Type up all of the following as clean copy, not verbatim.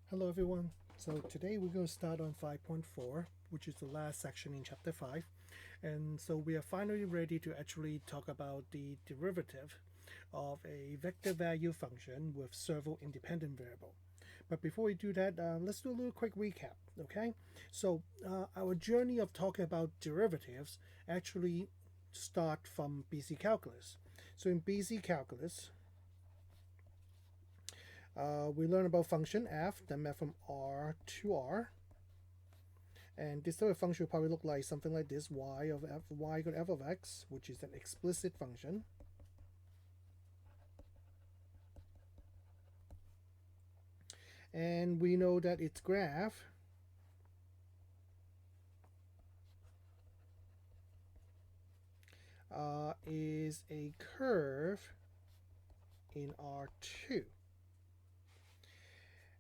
Hello everyone. So today we're going to start on 5.4, which is the last section in chapter 5. And so we are finally ready to actually talk about the derivative of a vector value function with several independent variable. But before we do that, let's do a little quick recap, okay? So our journey of talking about derivatives actually start from BC calculus. So in BC calculus, we learn about function f that map from R to R. And this type of function will probably look like something like this: y of f, y equal to f of x, which is an explicit function. And we know that its graph is a curve in R2.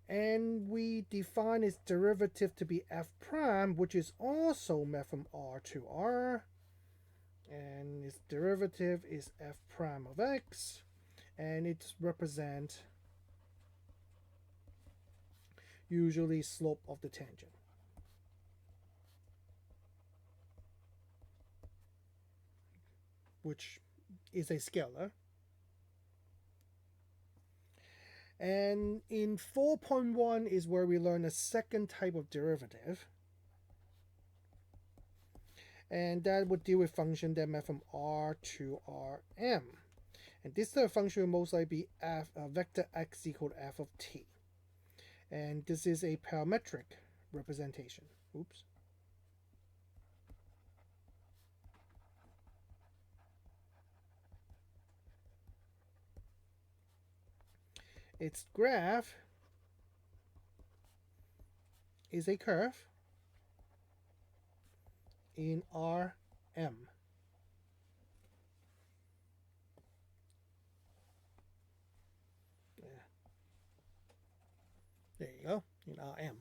And we define its derivative to be f prime, which is also mapped from R to R. And its derivative is f prime of x, and it represents usually slope of the tangent, which is a scalar. And in 4.1 is where we learn a second type of derivative, and that would deal with function that map from R to Rm. And this type of function will most likely be f vector x equal to f of t. And this is a parametric representation. Oops. Its graph is a curve in Rm. There you go, in Rm.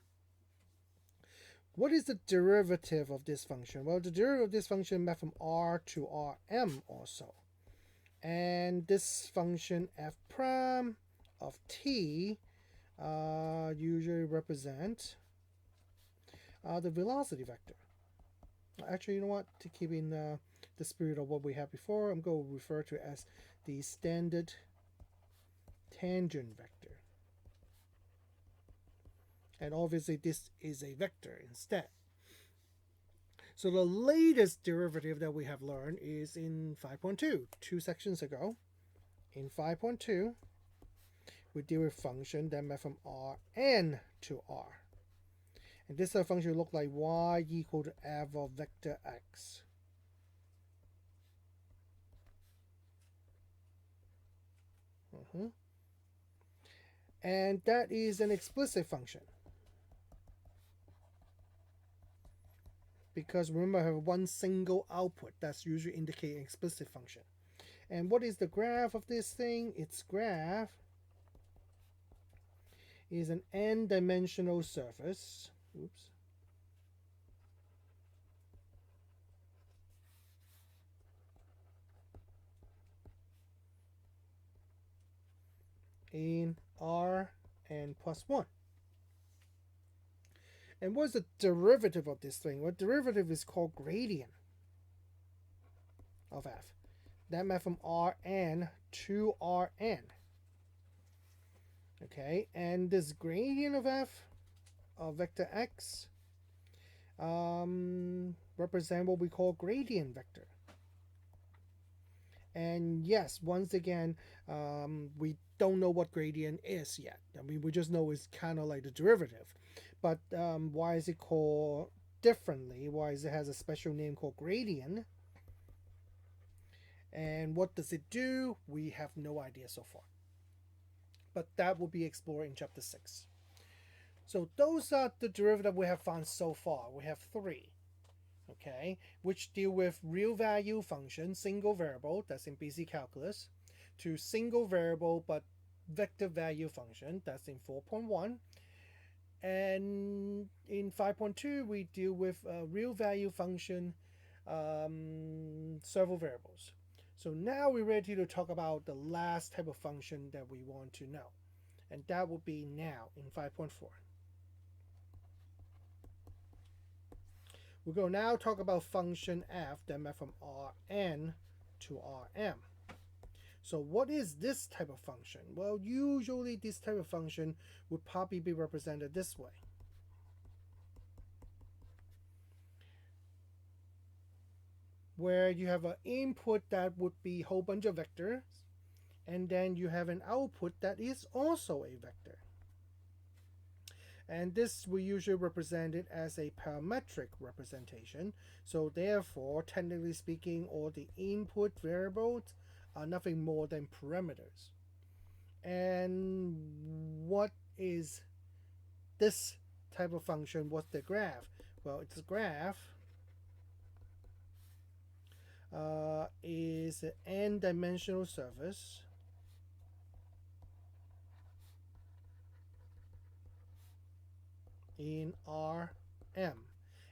What is the derivative of this function? Well, the derivative of this function maps from R to Rm also. And this function f prime of t usually represent the velocity vector. Actually, you know what? To keep in the spirit of what we had before, I'm going to refer to it as the standard tangent vector. And obviously this is a vector instead. So the latest derivative that we have learned is in 5.2, 2 sections ago. In 5.2, we deal with function that map from Rn to R. And this function will look like y equal to f of vector x. And that is an explicit function, because remember I have one single output. That's usually indicating explicit function. And what is the graph of this thing? Its graph is an n-dimensional surface. Oops. In R n plus 1. And what's the derivative of this thing? Well, derivative is called gradient of f. That map from Rn to Rn. Okay, and this gradient of f of vector x represent what we call gradient vector. And yes, once again, we don't know what gradient is yet. I mean, we just know it's kind of like the derivative. But why is it called differently? Why is it has a special name called gradient? And what does it do? We have no idea so far. But that will be explored in chapter 6. So those are the derivative we have found so far. We have 3. Okay, which deal with real value function, single variable, that's in BC calculus, to single variable but vector value function, that's in 4.1. And in 5.2, we deal with real value function, several variables. So now we're ready to talk about the last type of function that we want to know. And that will be now in 5.4. We're going to now talk about function f that map from Rn to Rm. So what is this type of function? Well, usually this type of function would probably be represented this way. Where you have an input that would be a whole bunch of vectors, and then you have an output that is also a vector. And this we usually represent it as a parametric representation. So therefore, technically speaking, all the input variables are nothing more than parameters. And what is this type of function? What's the graph? Well, its graph is an n-dimensional surface in Rm.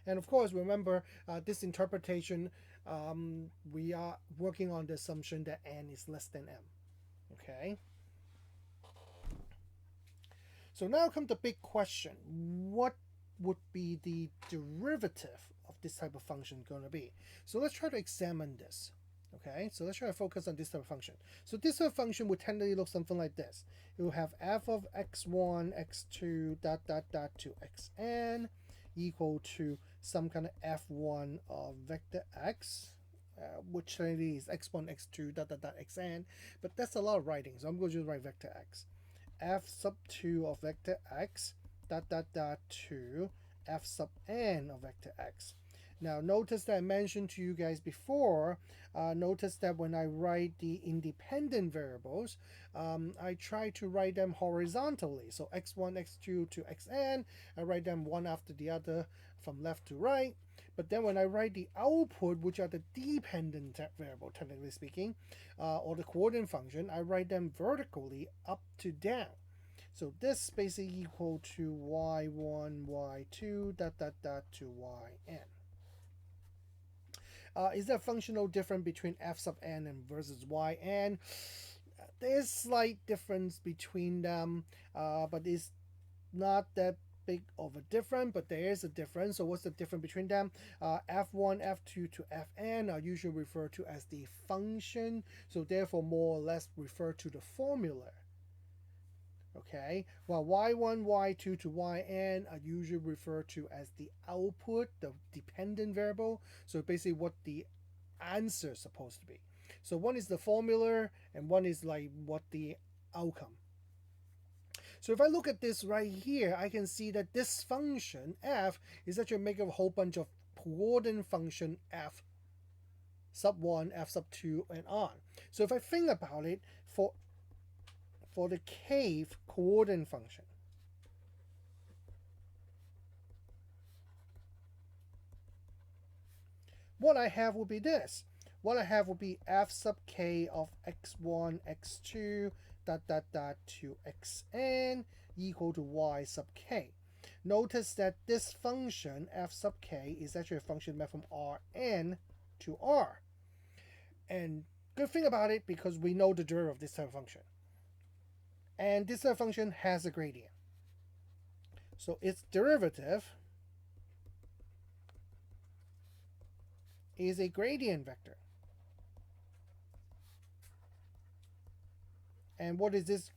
And of course, remember this interpretation, we are working on the assumption that n is less than m. Okay? So now comes the big question. What would be the derivative of this type of function going to be? So let's try to examine this. Okay, so let's try to focus on this type of function. So this type of function would tend to look something like this. It will have f of x1, x2, dot, dot, dot to xn equal to some kind of f1 of vector x, which is x1, x2, dot, dot, dot, xn. But that's a lot of writing, so I'm going to just write vector x. F sub 2 of vector x, dot, dot, dot to f sub n of vector x. Now notice that I mentioned to you guys before, notice that when I write the independent variables, I try to write them horizontally. So x1, x2 to xn, I write them one after the other from left to right. But then when I write the output, which are the dependent variable, technically speaking, or the coordinate function, I write them vertically up to down. So this basically equal to y1, y2, dot, dot, dot to yn. Is there functional difference between f sub n and versus yn? There's slight difference between them, but it's not that big of a difference, but there is a difference. So what's the difference between them? F1, F2 to Fn are usually referred to as the function, so therefore more or less refer to the formula. Okay, while y1, y2 to yn are usually referred to as the output, the dependent variable. So basically what the answer is supposed to be. So one is the formula and one is like what the outcome. So if I look at this right here, I can see that this function f is actually made of a whole bunch of coordinate function f sub 1, f sub 2, and on. So if I think about it, for the kth coordinate function, what I have will be this. What I have will be f sub k of x1, x2, dot, dot, dot to xn equal to y sub k. Notice that this function, f sub k, is actually a function made from Rn to R. And good thing about it, because we know the derivative of this type of function. And this type of function has a gradient. So its derivative is a gradient vector. And what is this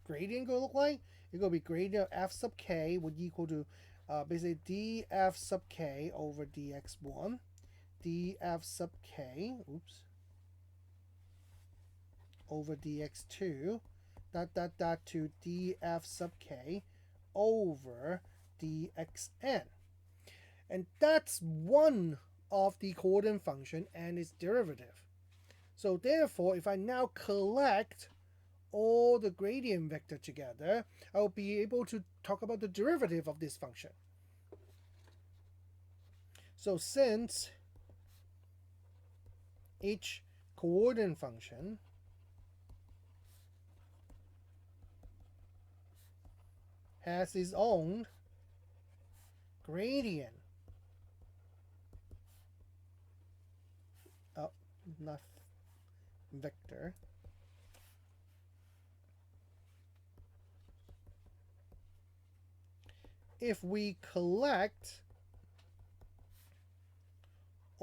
gradient going to look like? It's going to be gradient of f sub k would equal to basically df sub k over dx1, df sub k, over dx2, dot, dot, dot to df sub k over dxn. And that's one of the coordinate function and its derivative. So therefore, if I now collect all the gradient vector together, I'll be able to talk about the derivative of this function. So since each coordinate function has its own gradient, not vector, if we collect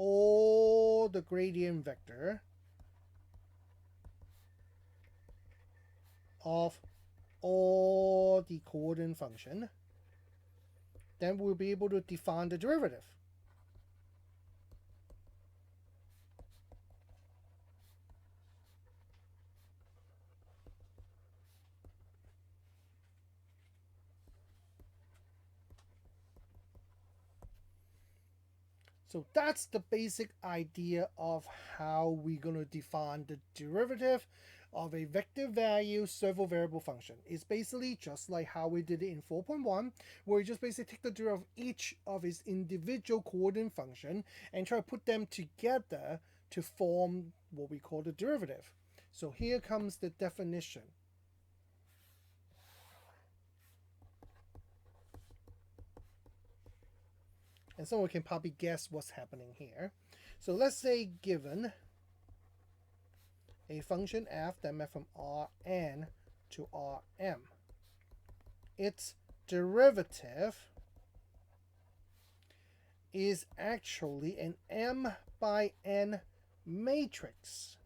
all the gradient vector of all the coordinate function, then we'll be able to define the derivative. So that's the basic idea of how we're going to define the derivative of a vector value several variable function. It's basically just like how we did it in 4.1, where we just basically take the derivative of each of its individual coordinate function and try to put them together to form what we call the derivative. So here comes the definition. And someone can probably guess what's happening here. So let's say given a function f that maps from Rn to Rm, its derivative is actually an m by n matrix.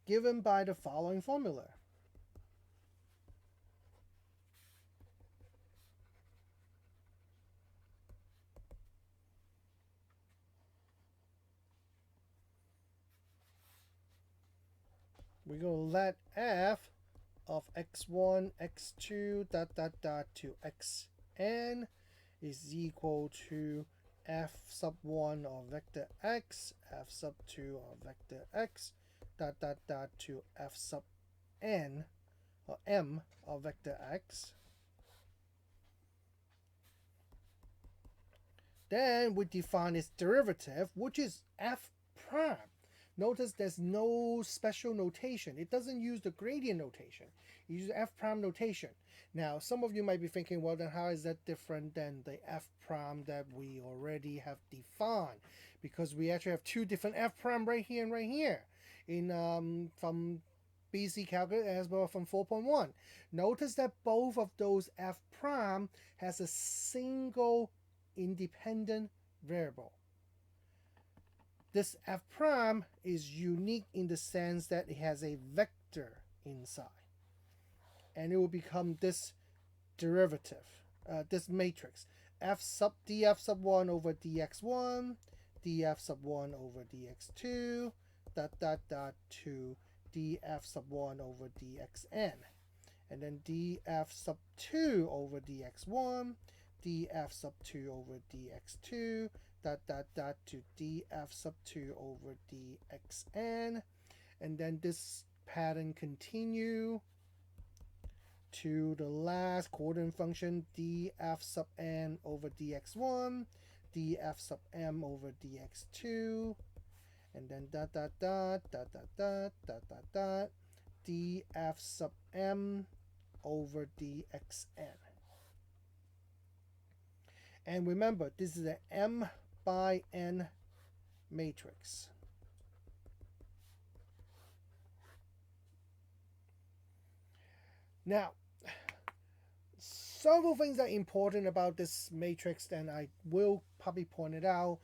Given by the following formula. We're going to let f of x1, x2, to xn is equal to f sub 1 of vector x, f sub 2 of vector x, to f sub n or m of vector x. Then we define its derivative, which is f prime. Notice there's no special notation. It doesn't use the gradient notation. It uses f prime notation. Now, some of you might be thinking, well, then how is that different than the f prime that we already have defined? Because we actually have two different f prime right here and right here in from BC calculus as well from 4.1. Notice that both of those f prime has a single independent variable. This f prime is unique in the sense that it has a vector inside. And it will become this derivative, this matrix. F sub df sub 1 over dx1, df sub 1 over dx2, to df sub 1 over dxn. And then df sub 2 over dx1, df sub 2 over dx2, to df sub 2 over dxn, and then this pattern continue to the last coordinate function df sub n over dx1, df sub m over dx2, and then df sub m over dxn. And remember, this is an m by n matrix. Now, several things that are important about this matrix, and I will probably point it out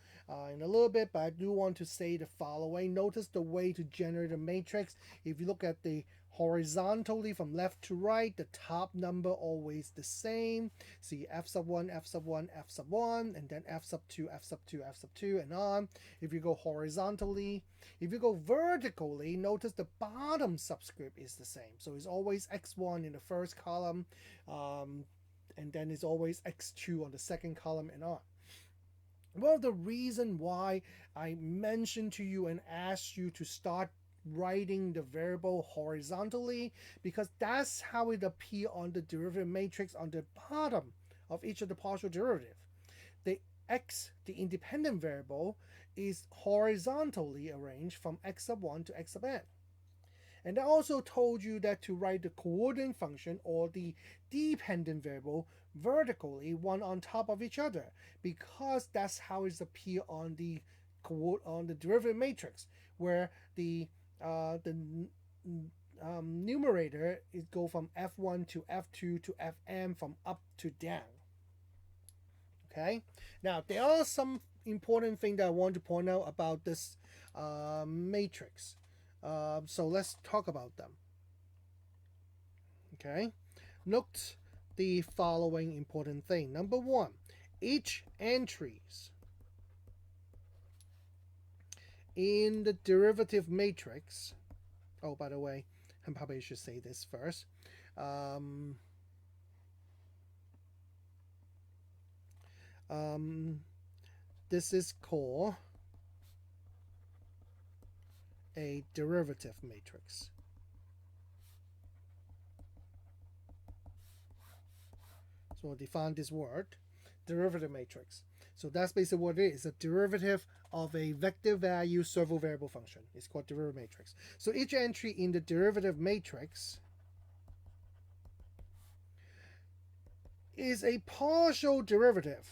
in a little bit, but I do want to say the following. Notice the way to generate a matrix. If you look at the horizontally from left to right, the top number always the same. See f sub 1, f sub 1, f sub 1, and then f sub 2, f sub 2, f sub 2, and on. If you go horizontally, if you go vertically, notice the bottom subscript is the same. So it's always x1 in the first column, and then it's always x2 on the second column, and on. Well, the reason why I mentioned to you and asked you to start writing the variable horizontally, because that's how it appears on the derivative matrix on the bottom of each of the partial derivative. The x, the independent variable, is horizontally arranged from x sub 1 to x sub n. And I also told you that to write the coordinate function or the dependent variable vertically, one on top of each other, because that's how it appears on the derivative matrix, where the numerator is go from f1 to f2 to fm from up to down. Okay, now there are some important things that I want to point out about this matrix. So let's talk about them. Okay, note the following important thing. Number one, each entries in the derivative matrix. Oh, by the way, I probably should say this first. This is called a derivative matrix. So I'll define this word, derivative matrix. So that's basically what it is, a derivative of a vector value servo variable function. It's called derivative matrix. So each entry in the derivative matrix is a partial derivative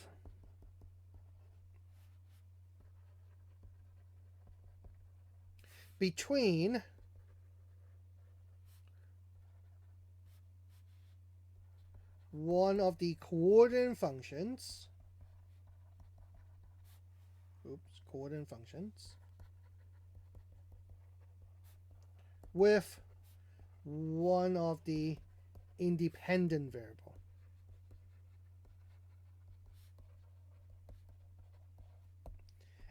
between one of the coordinate functions, with one of the independent variable.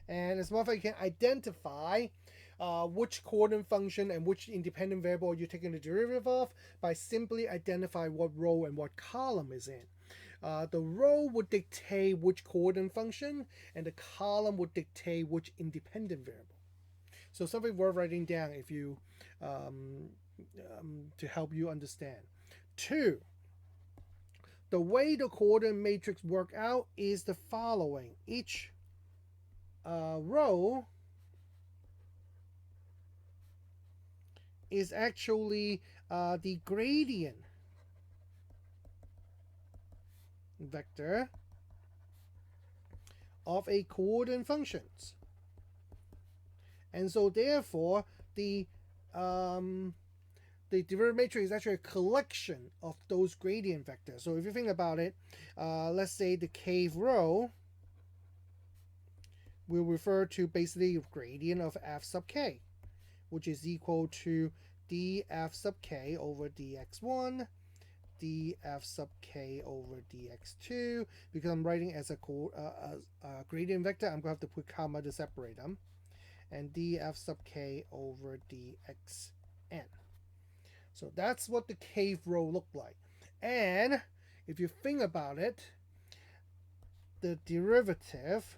And as a matter of fact, you can identify which coordinate function and which independent variable you're taking the derivative of by simply identifying what row and what column is in. The row would dictate which coordinate function, and the column would dictate which independent variable. So something worth writing down if you to help you understand. 2. The way the coordinate matrix work out is the following. Each row is actually the gradient vector of a coordinate functions, and so therefore the derivative matrix is actually a collection of those gradient vectors. So if you think about it, let's say the kth row will refer to basically gradient of f sub k, which is equal to df sub k over dx1, df sub k over dx2. Because I'm writing as a gradient vector, I'm going to have to put comma to separate them, and df sub k over dxn. So that's what the kth row looked like. And if you think about it, the derivative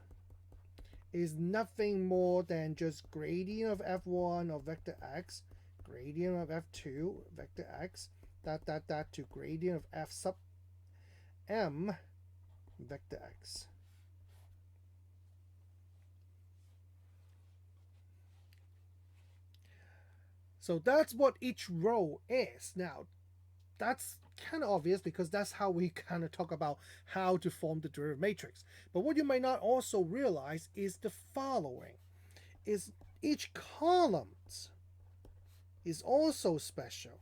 is nothing more than just gradient of f1 of vector x, gradient of f2 vector x, to gradient of f sub m vector x. So that's what each row is. Now, that's kind of obvious because that's how we kind of talk about how to form the derivative matrix. But what you might not also realize is the following: is each column is also special.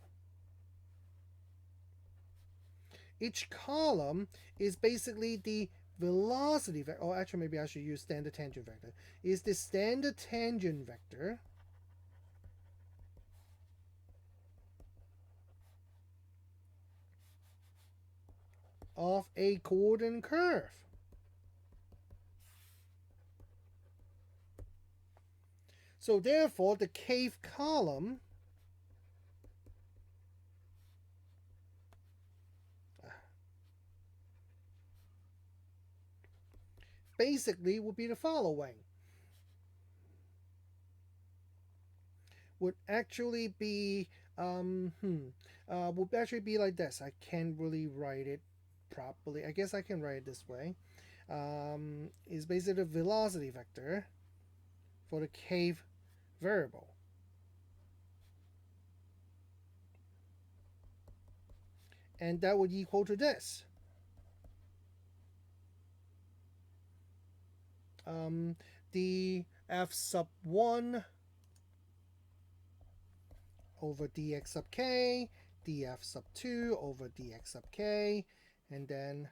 Each column is basically the velocity vector, or actually maybe I should use standard tangent vector, is the standard tangent vector of a coordinate curve. So therefore, the kth column basically would be the following. Would actually be like this. I can't really write it properly. I guess I can write it this way. Is basically the velocity vector for the kth variable. And that would equal to this. The f sub 1 over dx sub k, df sub 2 over dx sub k, and then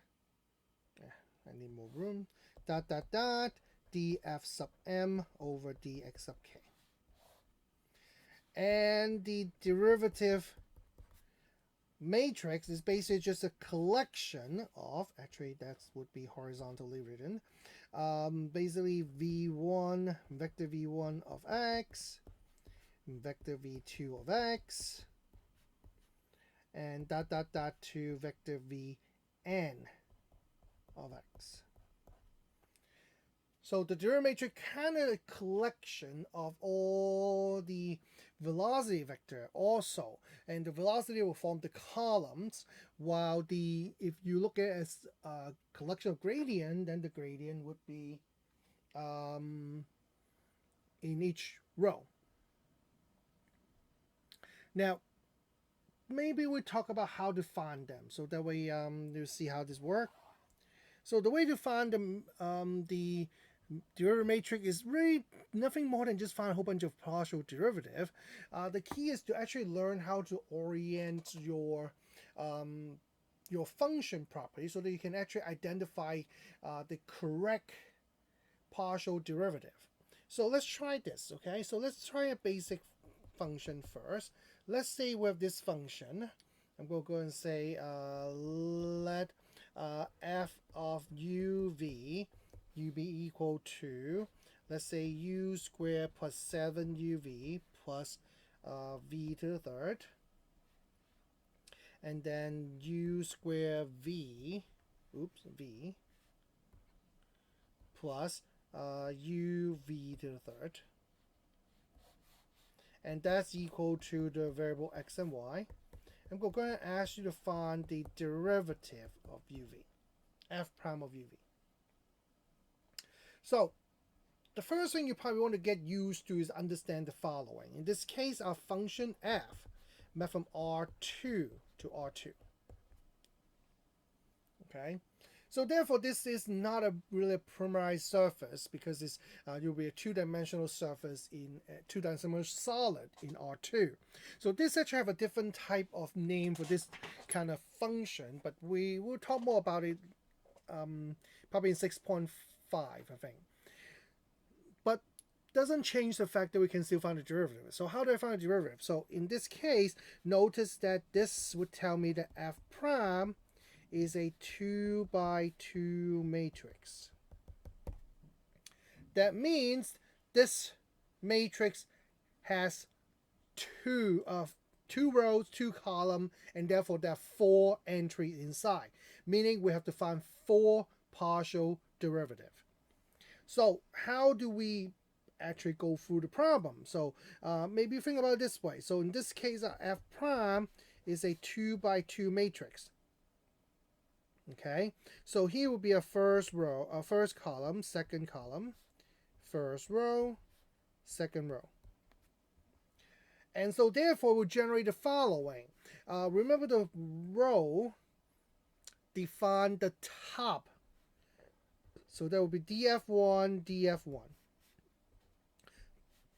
I need more room, dot dot dot, df sub m over dx sub k. And the derivative matrix is basically just a collection of, actually that would be horizontally written, basically v1, vector v1 of x, vector v2 of x, and dot dot dot to vector vn of x. So the derivative matrix kind of a collection of all the velocity vector also, and the velocity will form the columns, while if you look at it as a collection of gradient, then the gradient would be in each row. Now maybe we talk about how to find them, so that way you see how this works. So the way to find them, the derivative matrix is really nothing more than just find a whole bunch of partial derivative. The key is to actually learn how to orient your function properly, so that you can actually identify the correct partial derivative. So let's try this, okay? So let's try a basic function first. Let's say we have this function. I'm going to go and say let f of u be equal to, let's say, u squared plus 7uv plus v to the third, and then u squared v plus uv to the third, and that's equal to the variable x and y. I'm going to ask you to find the derivative of uv, f prime of uv. So the first thing you probably want to get used to is understand the following. In this case, our function f met from R2 to R2. Okay, so therefore this is not a really primary surface, because it's will be a two-dimensional surface in two-dimensional solid in R2. So this actually have a different type of name for this kind of function, but we will talk more about it probably in 6.5, I think. But doesn't change the fact that we can still find the derivative. So how do I find the derivative? So in this case, notice that this would tell me that f prime is a 2 by 2 matrix. That means this matrix has two rows, 2 columns, and therefore there are 4 entries inside, meaning we have to find 4 partial derivative. So how do we actually go through the problem? So maybe think about it this way. So in this case, our f prime is a 2 by 2 matrix. Okay, so here will be a first row, a first column, second column, first row, second row. And so therefore we'll generate the following. Remember, the row define the top. So that will be df1, df1.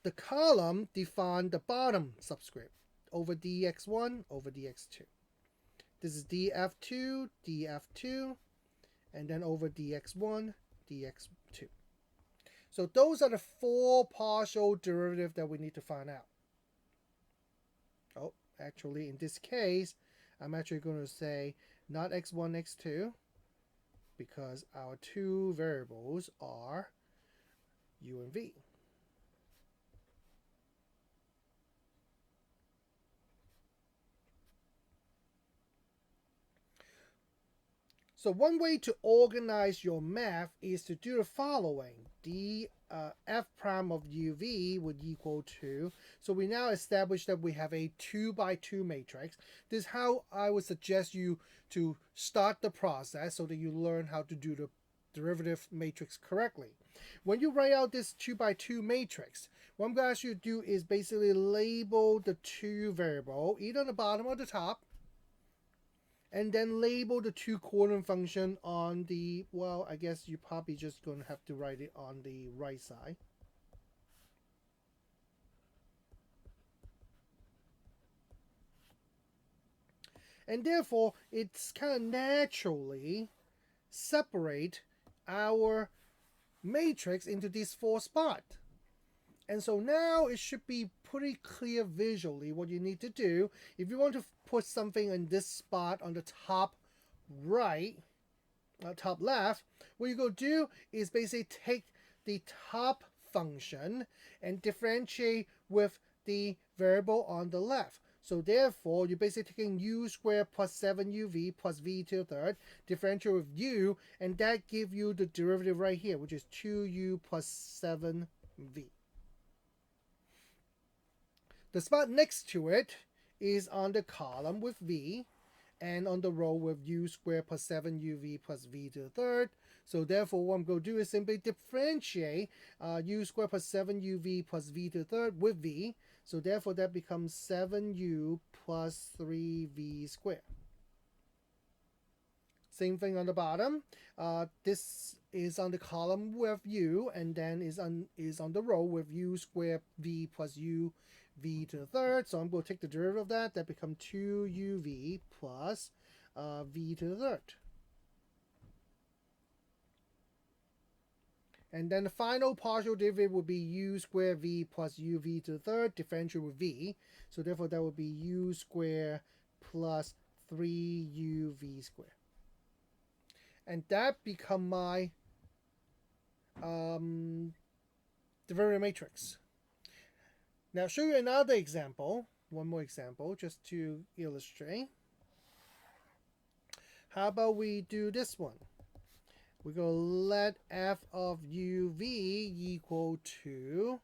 The column define the bottom subscript over dx1 over dx2. This is df2, df2, and then over dx1, dx2. So those are the 4 partial derivatives that we need to find out. Oh, actually in this case, I'm actually going to say not x1, x2, because our 2 variables are u and v. So one way to organize your math is to do the following. F prime of uv would equal to, so we now establish that we have a 2 by 2 matrix. This is how I would suggest you to start the process, so that you learn how to do the derivative matrix correctly. When you write out this 2 by 2 matrix, what I'm going to ask you to do is basically label the 2 variable, either on the bottom or the top, and then label the 2 coordinate function on the, well, I guess you're probably just going to have to write it on the right side. And therefore, it's kind of naturally separate our matrix into these 4 spots. And so now it should be pretty clear visually what you need to do. If you want to put something in this spot on the top right, top left, what you go do is basically take the top function and differentiate with the variable on the left. So therefore, you're basically taking u squared plus 7uv plus v to the third, differentiate with u, and that gives you the derivative right here, which is 2u plus 7v. The spot next to it is on the column with v, and on the row with u squared plus 7uv plus v to the third. So therefore, what I'm going to do is simply differentiate u squared plus 7uv plus v to the third with v. So therefore, that becomes 7u plus 3v squared. Same thing on the bottom. This is on the column with u, and then is on the row with u squared v plus u v to the third. So I'm going to take the derivative of that. That becomes 2uv plus v to the third. And then the final partial derivative would be u squared v plus uv to the third, differential with v. So therefore, that would be u squared plus 3uv squared. And that become my derivative matrix. Now, I'll show you another example, one more example, just to illustrate. How about we do this one? We're going to let f of uv equal to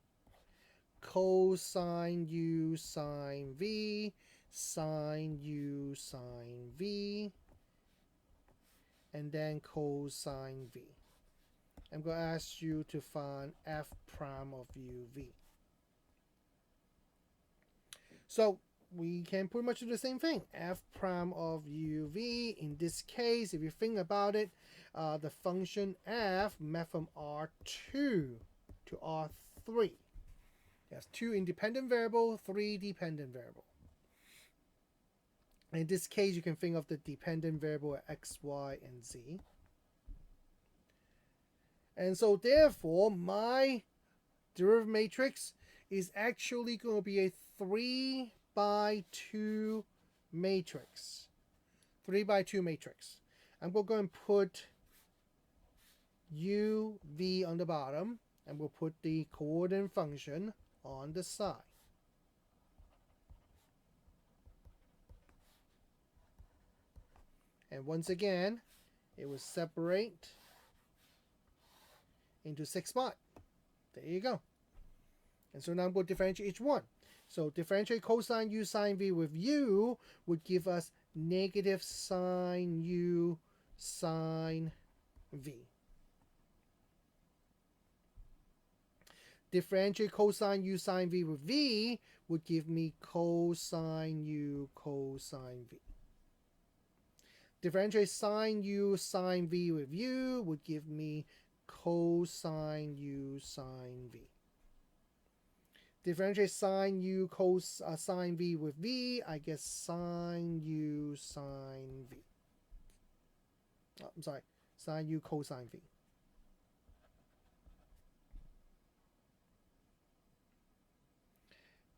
cosine u sine v, sine u sine v, and then cosine v. I'm going to ask you to find f prime of uv. So we can pretty much do the same thing. F prime of uv, in this case, if you think about it, the function f met from R2 to R3. There's 2 independent variables, 3 dependent variables. In this case, you can think of the dependent variable as x, y, and z. And so therefore, my derivative matrix is actually going to be a 3 by 2 matrix. 3 by 2 matrix. I'm going to go and put u, v on the bottom, and we'll put the coordinate function on the side. And once again, it will separate into 6 spots. There you go. And so now I'm going to differentiate each one. So differentiate cosine u sine v with u would give us negative sine u sine v. Differentiate cosine u sine v with v would give me cosine u cosine v. Differentiate sine u sine v with u would give me cosine u sine v. Differentiate sine u sine v with v, I get sine u sine v. Oh, I'm sorry, sine u cosine v.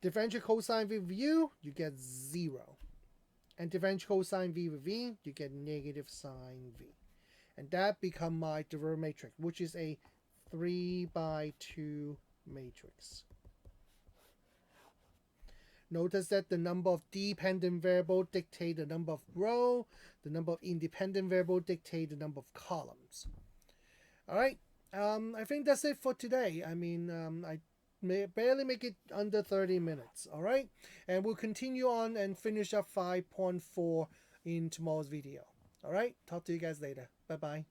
Differentiate cosine v with u, you get 0. And differentiate cosine v with v, you get negative sine v. And that becomes my derivative matrix, which is a 3 by 2 matrix. Notice that the number of dependent variables dictate the number of rows. The number of independent variables dictate the number of columns. All right. I think that's it for today. I mean, I barely make it under 30 minutes. All right. And we'll continue on and finish up 5.4 in tomorrow's video. All right. Talk to you guys later. Bye-bye.